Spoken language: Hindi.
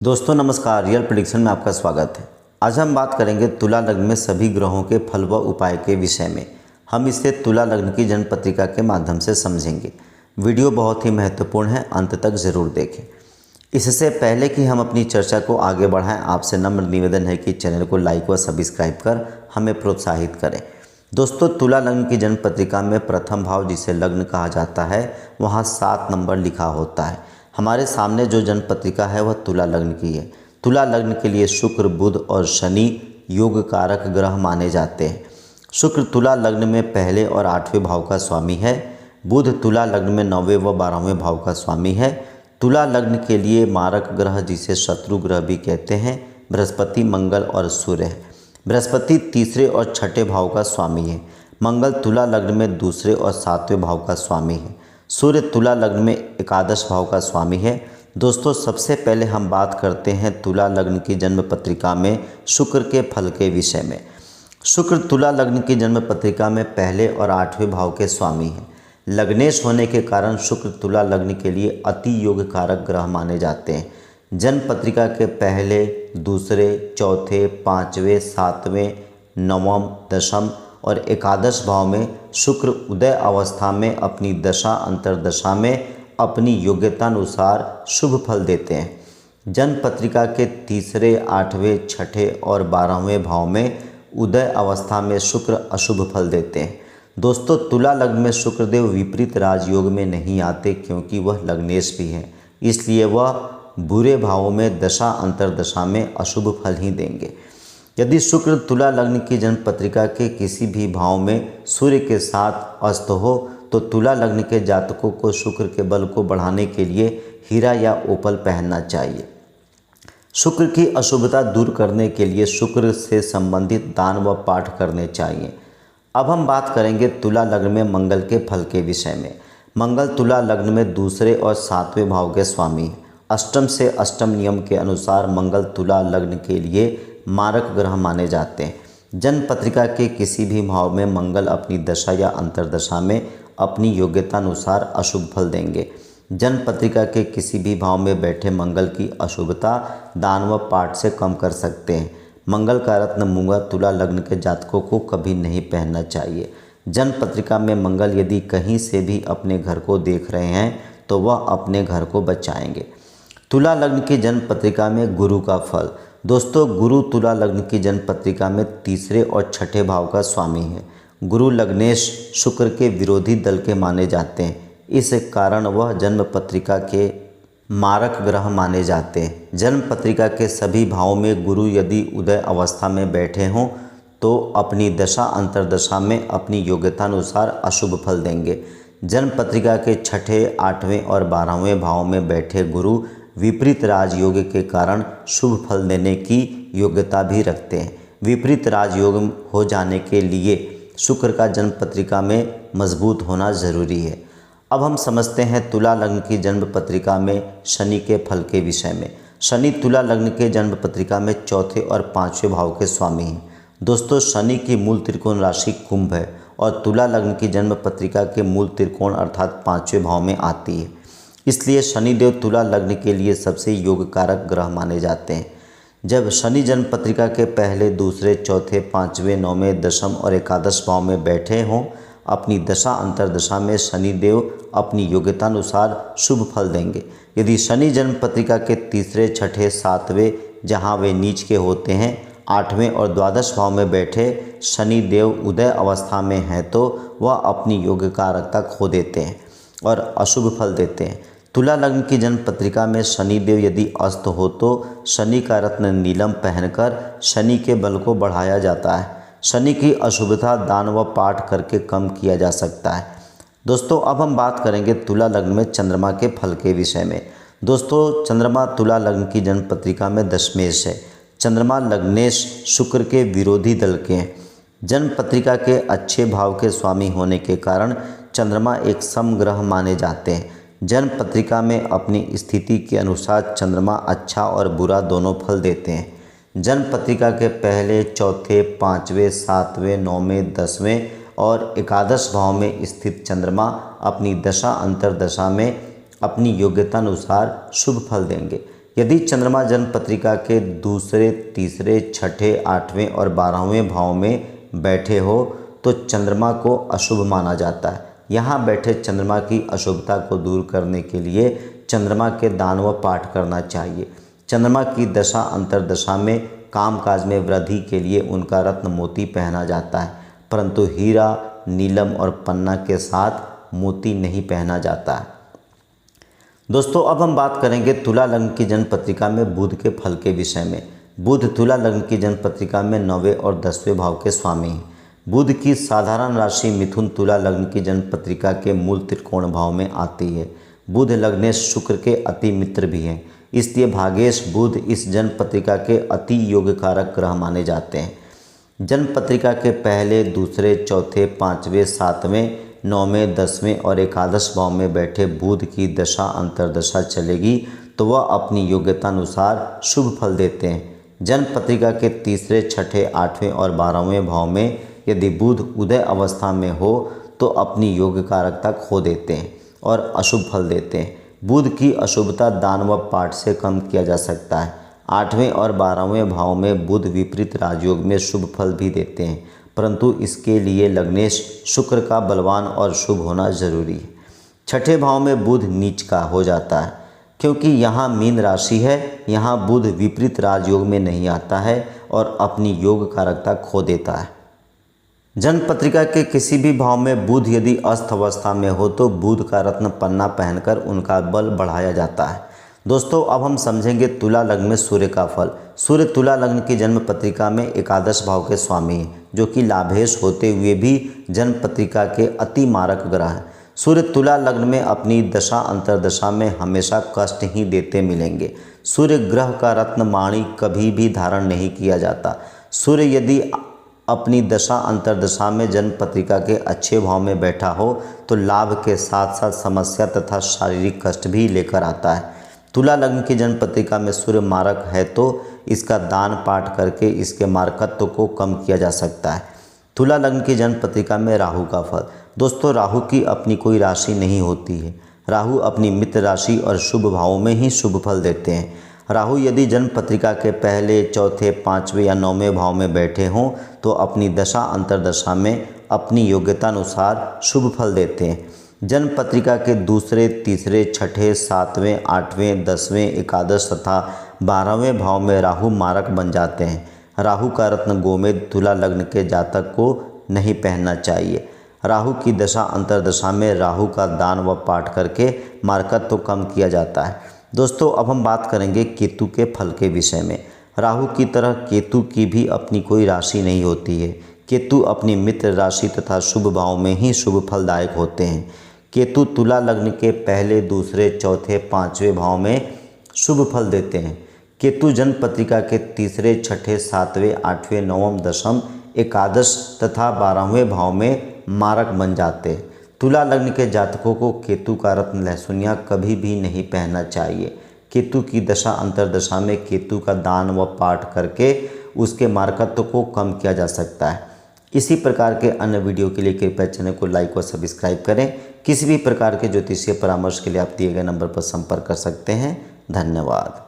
दोस्तों नमस्कार, रियल प्रेडिक्शन में आपका स्वागत है। आज हम बात करेंगे तुला लग्न में सभी ग्रहों के फल व उपाय के विषय में। हम इसे तुला लग्न की जन्म पत्रिका के माध्यम से समझेंगे। वीडियो बहुत ही महत्वपूर्ण है, अंत तक ज़रूर देखें। इससे पहले कि हम अपनी चर्चा को आगे बढ़ाएं, आपसे नम्र निवेदन है कि चैनल को लाइक व सब्सक्राइब कर हमें प्रोत्साहित करें। दोस्तों, तुला लग्न की जन्म पत्रिका में प्रथम भाव, जिसे लग्न कहा जाता है, वहाँ 7 नंबर लिखा होता है। हमारे सामने जो जन्म पत्रिका है वह तुला लग्न की है। तुला लग्न के लिए शुक्र, बुध और शनि योग कारक ग्रह माने जाते हैं। शुक्र तुला लग्न में पहले और 8वें भाव का स्वामी है। बुध तुला लग्न में 9वें व 12वें भाव का स्वामी है। तुला लग्न के लिए मारक ग्रह, जिसे शत्रु ग्रह भी कहते हैं, बृहस्पति, मंगल और सूर्य है। बृहस्पति तीसरे और छठे भाव का स्वामी है। मंगल तुला लग्न में दूसरे और 7वें भाव का स्वामी है। सूर्य तुला लग्न में एकादश भाव का स्वामी है। दोस्तों, सबसे पहले हम बात करते हैं तुला लग्न की जन्म पत्रिका में शुक्र के फल के विषय में। शुक्र तुला लग्न की जन्म पत्रिका में पहले और 8वें भाव के स्वामी हैं। लग्नेश होने के कारण शुक्र तुला लग्न के लिए अति योग कारक ग्रह माने जाते हैं। जन्म पत्रिका के पहले, दूसरे, चौथे, 5वें, 7वें, 9वें, 10वें और एकादश भाव में शुक्र उदय अवस्था में अपनी दशा अंतर्दशा में अपनी योग्यतानुसार शुभ फल देते हैं। जन्म पत्रिका के तीसरे, 8वें, छठे और 12वें भाव में उदय अवस्था में शुक्र अशुभ फल देते हैं। दोस्तों, तुला लग्न में शुक्रदेव विपरीत राजयोग में नहीं आते, क्योंकि वह लग्नेश भी हैं, इसलिए वह बुरे भावों में दशा अंतर्दशा में अशुभ फल ही देंगे। यदि शुक्र तुला लग्न की जन्म पत्रिका के किसी भी भाव में सूर्य के साथ अस्त हो, तो तुला लग्न के जातकों को शुक्र के बल को बढ़ाने के लिए हीरा या ओपल पहनना चाहिए। शुक्र की अशुभता दूर करने के लिए शुक्र से संबंधित दान व पाठ करने चाहिए। अब हम बात करेंगे तुला लग्न में मंगल के फल के विषय में। मंगल तुला लग्न में दूसरे और 7वें भाव के स्वामी हैं। अष्टम से अष्टम नियम के अनुसार मंगल तुला लग्न के लिए मारक ग्रह माने जाते हैं। जन्म पत्रिका के किसी भी भाव में मंगल अपनी दशा या अंतर्दशा में अपनी योग्यतानुसार अशुभ फल देंगे। जन्म पत्रिका के किसी भी भाव में बैठे मंगल की अशुभता दान व पाठ से कम कर सकते हैं। मंगल का रत्न मूंगा तुला लग्न के जातकों को कभी नहीं पहनना चाहिए। जन्म पत्रिका में मंगल यदि कहीं से भी अपने घर को देख रहे हैं तो वह अपने घर को बचाएंगे। तुला लग्न की जन्म पत्रिका में गुरु का फल। दोस्तों, गुरु तुला लग्न की जन्म पत्रिका में तीसरे और छठे भाव का स्वामी है। गुरु लग्नेश शुक्र के विरोधी दल के माने जाते हैं, इस कारण वह जन्म पत्रिका के मारक ग्रह माने जाते हैं। जन्म पत्रिका के सभी भावों में गुरु यदि उदय अवस्था में बैठे हों तो अपनी दशा अंतर्दशा में अपनी योग्यतानुसार अशुभ फल देंगे। जन्म पत्रिका के छठे, 8वें और 12वें भाव में बैठे गुरु विपरीत राजयोग के कारण शुभ फल देने की योग्यता भी रखते हैं। विपरीत राजयोग हो जाने के लिए शुक्र का जन्म पत्रिका में मजबूत होना जरूरी है। अब हम समझते हैं तुला लग्न की जन्म पत्रिका में शनि के फल के विषय में। शनि तुला लग्न के जन्म पत्रिका में चौथे और 5वें भाव के स्वामी हैं। दोस्तों, शनि की मूल त्रिकोण राशि कुंभ है और तुला लग्न की जन्म पत्रिका के मूल त्रिकोण अर्थात 5वें भाव में आती है। इसलिए शनिदेव तुला लग्न के लिए सबसे योग कारक ग्रह माने जाते हैं। जब शनि जन्म पत्रिका के पहले, दूसरे, चौथे, 5वें, 9वें, 10वें और एकादश भाव में बैठे हों, अपनी दशा अंतर्दशा में शनिदेव अपनी योग्यतानुसार शुभ फल देंगे। यदि शनि जन्म पत्रिका के तीसरे, छठे, 7वें, जहाँ वे नीच के होते हैं, 8वें और द्वादश भाव में बैठे शनिदेव उदय अवस्था में हैं, तो वह अपनी योग कारकता खो देते हैं और अशुभ फल देते हैं। तुला लग्न की जन्म पत्रिका में शनिदेव यदि अस्त हो तो शनि का रत्न नीलम पहनकर शनि के बल को बढ़ाया जाता है। शनि की अशुभता दान व पाठ करके कम किया जा सकता है। दोस्तों, अब हम बात करेंगे तुला लग्न में चंद्रमा के फल के विषय में। दोस्तों, चंद्रमा तुला लग्न की जन्म पत्रिका में दशमेश है। चंद्रमा लग्नेश शुक्र के विरोधी दल के हैं। जन्म पत्रिका के अच्छे भाव के स्वामी होने के कारण चंद्रमा एक समग्रह माने जाते हैं। जन्म पत्रिका में अपनी स्थिति के अनुसार चंद्रमा अच्छा और बुरा दोनों फल देते हैं। जन्म पत्रिका के पहले, चौथे, 5वें, 7वें, 9वें, 10वें और एकादश भाव में स्थित चंद्रमा अपनी दशा अंतर्दशा में अपनी योग्यतानुसार शुभ फल देंगे। यदि चंद्रमा जन्म पत्रिका के दूसरे, तीसरे, छठे, 8वें और 12वें भाव में बैठे हो तो चंद्रमा को अशुभ माना जाता है। यहाँ बैठे चंद्रमा की अशुभता को दूर करने के लिए चंद्रमा के दान व पाठ करना चाहिए। चंद्रमा की दशा अंतर्दशा में कामकाज में वृद्धि के लिए उनका रत्न मोती पहना जाता है, परंतु हीरा, नीलम और पन्ना के साथ मोती नहीं पहना जाता है। दोस्तों, अब हम बात करेंगे तुला लग्न की जन्म पत्रिका में बुध के फल के विषय में। बुध तुला लग्न की जन्म पत्रिका में 9वें और 10वें भाव के स्वामी हैं। बुध की साधारण राशि मिथुन तुला लग्न की जन्म पत्रिका के मूल त्रिकोण भाव में आती है। बुध लग्नेश शुक्र के अति मित्र भी हैं, इसलिए भागेश बुध इस जन्म पत्रिका के अति योगकारक ग्रह माने जाते हैं। जन्म पत्रिका के पहले, दूसरे, चौथे, 5वें, 7वें, 9वें, 10वें और 11 भाव में बैठे बुध की दशा अंतर्दशा चलेगी तो वह अपनी योग्यता अनुसार शुभ फल देते हैं। जन्म पत्रिका के तीसरे, छठे, 8वें और 12वें भाव में यदि बुध उदय अवस्था में हो तो अपनी योग्यकारकता खो देते हैं और अशुभ फल देते हैं। बुध की अशुभता दान व पाठ से कम किया जा सकता है। 8वें और 12वें भाव में बुध विपरीत राजयोग में शुभ फल भी देते हैं, परंतु इसके लिए लग्नेश शुक्र का बलवान और शुभ होना जरूरी है। छठे भाव में बुध नीच का हो जाता है, क्योंकि यहाँ मीन राशि है। यहाँ बुध विपरीत राजयोग में नहीं आता है और अपनी योग कारकता खो देता है। जन्म पत्रिका के किसी भी भाव में बुध यदि अस्त अवस्था में हो तो बुध का रत्न पन्ना पहनकर उनका बल बढ़ाया जाता है। दोस्तों, अब हम समझेंगे तुला लग्न में सूर्य का फल। सूर्य तुला लग्न की जन्म पत्रिका में 11 भाव के स्वामी हैं, जो कि लाभेश होते हुए भी जन्म पत्रिका के अति मारक ग्रह हैं। सूर्य तुला लग्न में अपनी दशा अंतर्दशा में हमेशा कष्ट ही देते मिलेंगे। सूर्य ग्रह का रत्न माणी कभी भी धारण नहीं किया जाता। सूर्य यदि अपनी दशा अंतर्दशा में जन्म पत्रिका के अच्छे भाव में बैठा हो तो लाभ के साथ साथ समस्या तथा शारीरिक कष्ट भी लेकर आता है। तुला लग्न की जन्म पत्रिका में सूर्य मारक है तो इसका दान पाठ करके इसके मारकत्व को कम किया जा सकता है। तुला लग्न की जन्म पत्रिका में राहु का फल। दोस्तों, राहु की अपनी कोई राशि नहीं होती है। राहु अपनी मित्र राशि और शुभ भावों में ही शुभ फल देते हैं। राहु यदि जन्म पत्रिका के पहले, चौथे, 5वें या 9वें भाव में बैठे हों तो अपनी दशा अंतर्दशा में अपनी योग्यता अनुसार शुभ फल देते हैं। जन्म पत्रिका के दूसरे, तीसरे, छठे, 7वें, 8वें, 10वें, 11 तथा 12वें भाव में राहु मारक बन जाते हैं। राहु का रत्न गोमेद तुला लग्न के जातक को नहीं पहनना चाहिए। राहु की दशा अंतर्दशा में राहु का दान व पाठ करके मारकत्व कम किया जाता है। दोस्तों, अब हम बात करेंगे केतु के फल के विषय में। राहु की तरह केतु की भी अपनी कोई राशि नहीं होती है। केतु अपनी मित्र राशि तथा शुभ भाव में ही शुभ फलदायक होते हैं। केतु तुला लग्न के पहले, दूसरे, चौथे, 5वें भाव में शुभ फल देते हैं। केतु जन्म पत्रिका के तीसरे, छठे, 7वें, 8वें, 9वें, 10वें, 11 तथा 12वें भाव में मारक बन जाते हैं। तुला लग्न के जातकों को केतु का रत्न लहसुनिया कभी भी नहीं पहनना चाहिए। केतु की दशा अंतर्दशा में केतु का दान व पाठ करके उसके मारकत्व को कम किया जा सकता है। इसी प्रकार के अन्य वीडियो के लिए कृपया चैनल को लाइक और सब्सक्राइब करें। किसी भी प्रकार के ज्योतिषीय परामर्श के लिए आप दिए गए नंबर पर संपर्क कर सकते हैं। धन्यवाद।